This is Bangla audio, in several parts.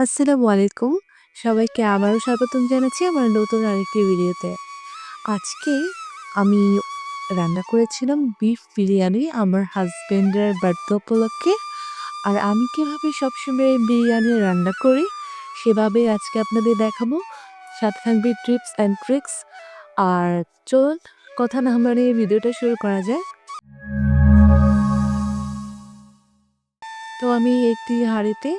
আসসালামু আলাইকুম। সবাইকে আবারও স্বাগতম জানাচ্ছি আমার নতুন আরেকটি ভিডিওতে। আজকে আমি রান্না করেছিলাম বিফ বিরিয়ানি আমার হাসব্যান্ডের বার্থডে উপলক্ষে। আর আমি কিভাবে সবসময় বিরিয়ানি রান্না করি সেভাবেই আজকে আপনাদের দেখাবো। সাথে থাকবে টিপস অ্যান্ড ট্রিক্স। আর চলুন কথা না বাড়িয়ে ভিডিওটা শুরু করা যাক। তো আমি একটি হাঁড়িতে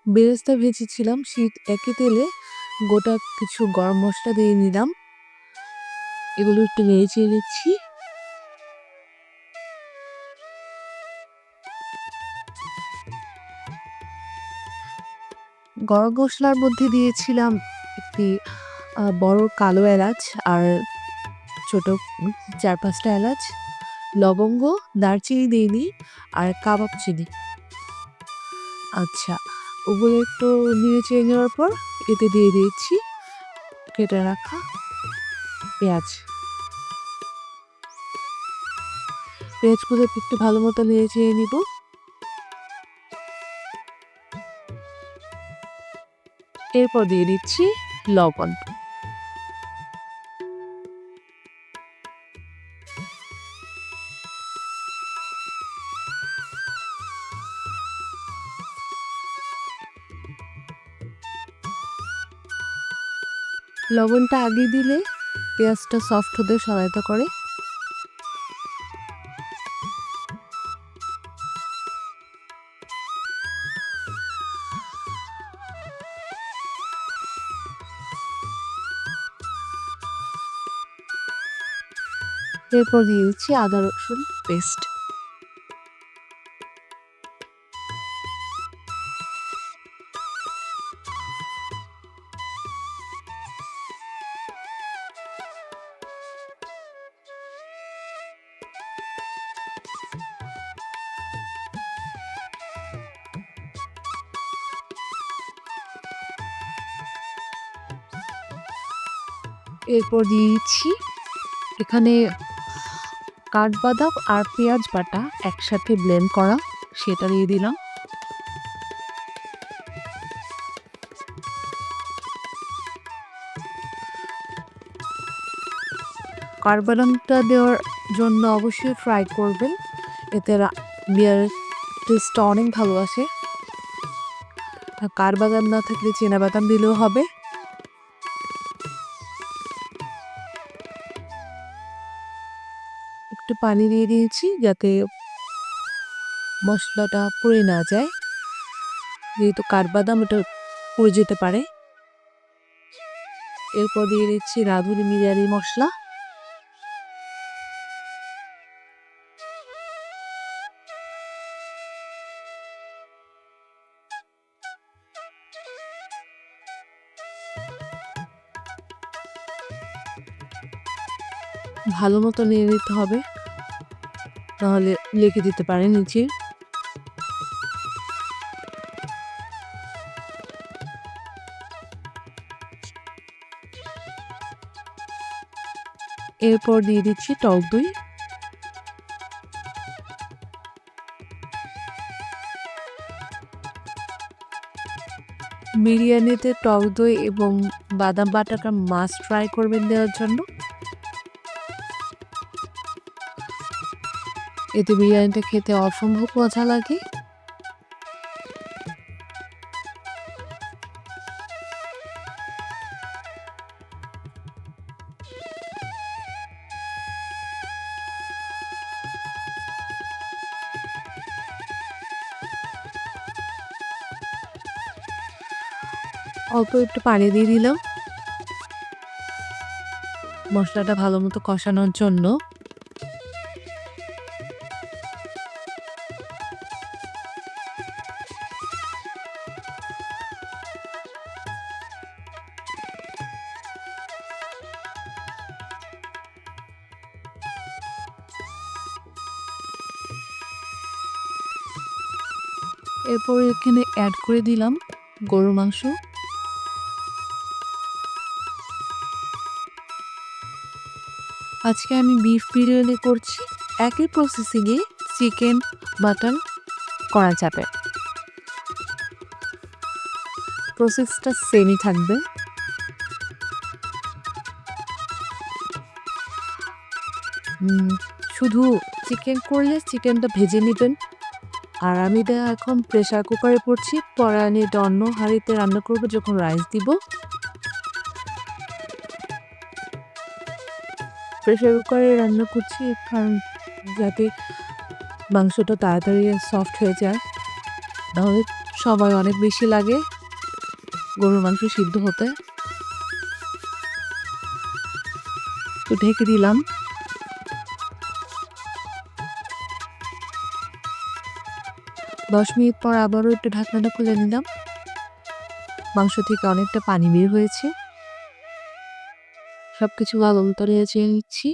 বেরেস্তা ভেজেছিলাম সেই একই তেলে গোটা কিছু গরম মসলা দিয়ে নিলাম। এগুলো একটু নেড়ে চেড়ে নিচ্ছি। গরম মসলার মধ্যে দিয়েছিলাম একটি বড় কালো এলাচ আর ছোট ৪-৫টা এলাচ, লবঙ্গ, দারচিনি দিইনি আর কাবাব চিনি। আচ্ছা, ওগুলো একটু নেড়ে চেড়ে নেওয়ার পর এতে দিয়ে দিয়েছি কেটে রাখা পেঁয়াজ। পেঁয়াজগুলো একটু ভালো মতো নেড়ে চেড়ে নিব। এরপর দিয়ে দিচ্ছি লবণ। লবণটা আগে দিলে পেঁয়াজটা সফট হতে সহায়তা করে। এরপর দিয়ে দিচ্ছি আদা রসুন পেস্ট। এরপর দিয়ে দিচ্ছি এখানে কাঠবাদাম আর পেঁয়াজ বাটা একসাথে ব্লেন্ড করা, সেটা দিয়ে দিলাম। কাঠবাদামটা দেওয়ার জন্য অবশ্যই ফ্রাই করবেন, এতে বিয়ার টেস্টটা অনেক ভালো আসে। কাঠবাদাম না থাকলে চীনাবাদাম দিলেও হবে। একটু পানি দিয়ে দিয়েছি যাতে মশলাটা পুড়ে না যায়, যেহেতু কাঠবাদাম এটা পুড়ে যেতে পারে। এরপর দিয়ে দিচ্ছি রাঁধুনি বিরিয়ানি মশলা। ভালো মতো নিয়ে নিতে হবে, নাহলে লেগে দিতে পারে নিচে। এরপর দিয়ে দিচ্ছি টক দই। বিরিয়ানিতে টক দই এবং বাদাম বাটাটা মাস্ট ট্রাই করবেন দেওয়ার জন্য। এতে বিরিয়ানিটা খেতে অসম্ভব মজা লাগে। অল্প একটু পানি দিয়ে দিলাম মশলাটা ভালো মতো কষানোর জন্য। এরপর এখানে অ্যাড করে দিলাম গরুর মাংস। আজকে আমি বিফ বিরিয়ানি করছি, একই প্রসেসিংয়ে চিকেন, মাটন করা যাবে। প্রসেসটা সেমই থাকবে। শুধু চিকেন করলে চিকেনটা ভেজে নিবেন। আর আমি এটা এখন প্রেসার কুকারে করছি, পরে আমি এটা অন্য হাঁড়িতে রান্না করব যখন রাইস দিব। প্রেসার কুকারে রান্না করছি কারণ যাতে মাংসটা তাড়াতাড়ি সফট হয়ে যায়, নাহলে সময় অনেক বেশি লাগে গরুর মাংস সিদ্ধ হতে। তো ঢেকে দিলাম। 10 মিনিট পর আবারও একটু ঢাকনাটা খুলে নিলাম। মাংস থেকে অনেকটা পানি বের হয়েছে। সবকিছু ভালো মতো নেড়ে নিচ্ছি।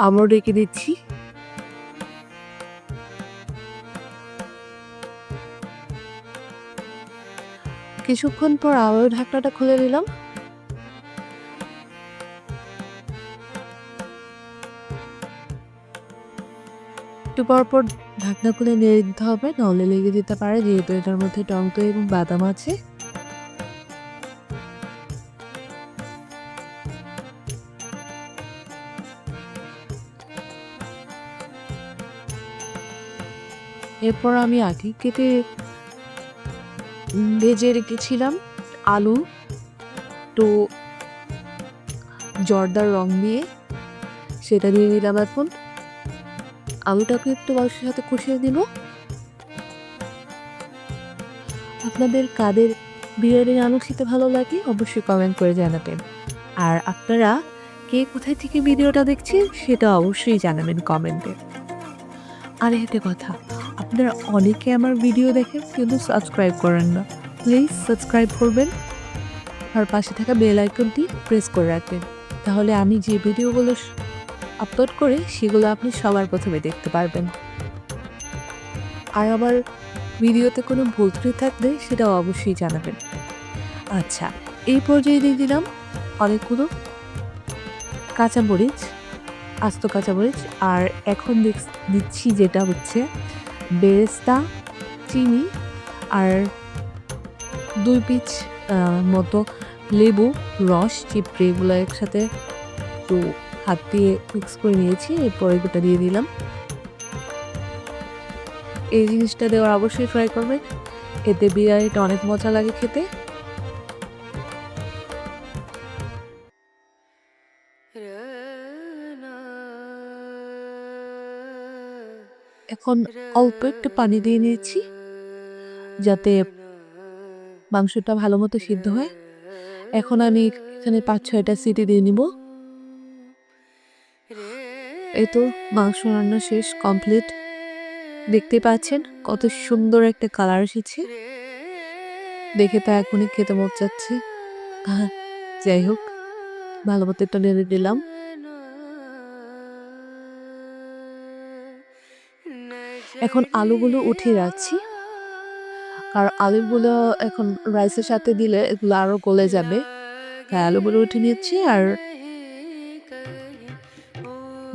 আবারও ঢেকে দিচ্ছি। কিছুক্ষণ পর আবারও ঢাকনাটা খুলে দিলাম। একটু পর ঢাকনা খুলে নেড়ে দিতে হবে, নাহলে লেগে যেতে পারে, যেহেতু এটার মধ্যে টমেটো এবং বাদাম আছে। এরপর আমি আগে কেটে ভেজে রেখেছিলাম আলু, তো জর্দার রং দিয়ে সেটা দিয়ে দিলাম। এখন আলুটাকে একটু মাংসের সাথে কষিয়ে দিব। আপনাদের কাদের বিরিয়ানির আলু খেতে ভালো লাগে অবশ্যই কমেন্ট করে জানাবেন। আর আপনারা কে কোথায় থেকে ভিডিওটা দেখছেন সেটা অবশ্যই জানাবেন কমেন্টে। আর একটা কথা, আপনারা অনেকে আমার ভিডিও দেখেন কিন্তু সাবস্ক্রাইব করেন না, প্লিজ সাবস্ক্রাইব করবেন আর পাশে থাকা বেল আইকনটি প্রেস করে রাখবেন। তাহলে আমি যে ভিডিওগুলো আপলোড করি সেগুলো আপনি সবার প্রথমে দেখতে পারবেন। আর আমার ভিডিওতে কোনো ভুল ত্রুটি থাকলে সেটাও অবশ্যই জানাবেন। আচ্ছা, এই পর্যায়ে দিয়ে দিলাম অনেকগুলো কাঁচামরিচ, আস্ত কাঁচামরিচ। আর এখন দিচ্ছি যেটা হচ্ছে বেরেস্তা, চিনি আর 2 পিচ মতো লেবু রস চিপড়ে এগুলো একসাথে একটু হাত দিয়ে মিক্স করে নিয়েছি। এরপর এগুলো দিয়ে দিলাম। এই জিনিসটা দেওয়ার অবশ্যই ট্রাই করবেন, এতে বিরিয়ানিটা অনেক মজা লাগে খেতে। এখন অল্প একটু পানি দিয়ে নিয়েছি যাতে মাংসটা ভালো মতো সিদ্ধ হয়। এখন আমি এখানে 5-6টা সিটি দিয়ে নিব। এই তো মাংস রান্না শেষ, কমপ্লিট। দেখতে পাচ্ছেন কত সুন্দর একটা কালার এসেছে, দেখে তো এখনই খেতে মন চাচ্ছে। যাই হোক, ভালো মতো একটু নেড়ে দিলাম। এখন আলুগুলো উঠিয়ে রাখছি, আর আলুগুলো এখন রাইসের সাথে দিলে এগুলো আরো গলে যাবে, তাই আলুগুলো উঠে নিচ্ছি। আর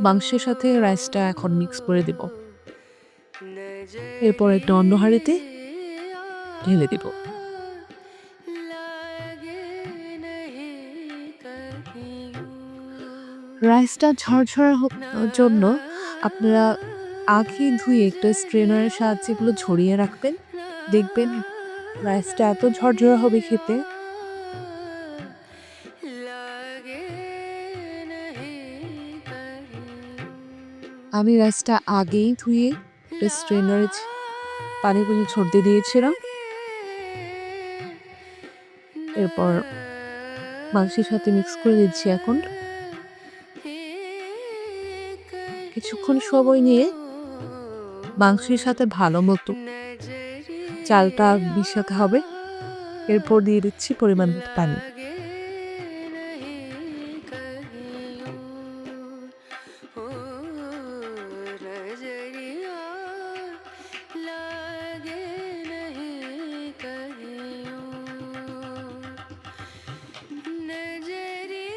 মাংসের সাথে রাইসটা এখন মিক্স করে দিব। এরপর একটা অন্য হাঁড়িতে ঢেলে দিব। রাইসটা ঝরঝরা জন্য আপনারা আগে ধুয়ে একটা স্ট্রেনারের সাহায্যে এগুলো ঝরিয়ে রাখবেন, দেখবেন রাইসটা এত ঝরঝরা হবে খেতে। আমি রাইসটা আগেই ধুয়ে স্ট্রেনারে পানিগুলো ঝরতে দিয়েছিলাম। এরপর মাংসের সাথে মিক্স করে দিচ্ছি। এখন কিছুক্ষণ সময় নিয়ে মাংসের সাথে ভালো মতো চালটা মিশাতে হবে। এরপর দিয়ে দিচ্ছি পরিমাণ মতো পানি।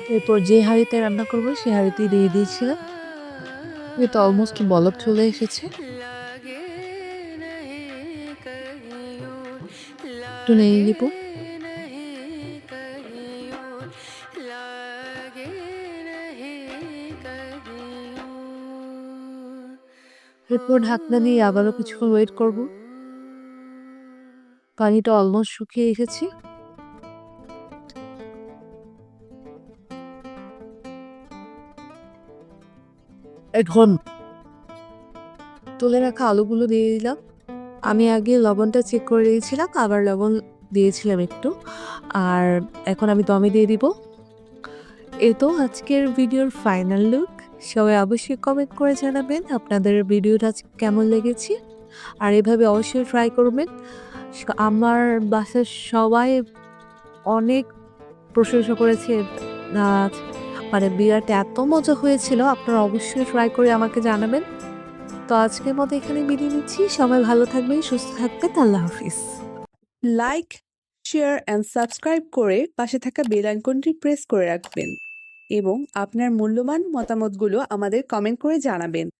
এরপর যে হাঁড়িতে রান্না করবো সেই হাঁড়িতেই দিয়ে দিয়েছিলাম। এটা অলমোস্ট বলক চলে এসেছে। একটু নেড়ে নিব। এরপর ঢাকনা দিয়ে আবারও কিছুক্ষণ ওয়েট করব। পানিটা অলমোস্ট শুকিয়ে এসেছে। এখন তুলে রাখা আলুগুলো দিয়ে দিলাম। আমি আগে লবণটা চেক করে দিয়েছিলাম, আবার লবণ দিয়েছিলাম একটু। আর এখন আমি দমে দিয়ে দিব। এই তো আজকের ভিডিওর ফাইনাল লুক। সবাই অবশ্যই কমেন্ট করে জানাবেন আপনাদের ভিডিওটা আজকে কেমন লেগেছে। আর এভাবে অবশ্যই ট্রাই করবেন। আমার বাসার সবাই অনেক প্রশংসা করেছে। আ মানে বিরিয়ানিটা এত মজা হয়েছিল, আপনারা অবশ্যই ট্রাই করে আমাকে জানাবেন। তো আজকের মতো এখানে বিদায় নিচ্ছি। সবাই ভালো থাকবেন, সুস্থ থাকবেন। আল্লাহ হাফিজ। লাইক, শেয়ার অ্যান্ড সাবস্ক্রাইব করে পাশে থাকা বেল আইকনটি প্রেস করে রাখবেন এবং আপনার মূল্যবান মতামতগুলো আমাদের কমেন্ট করে জানাবেন।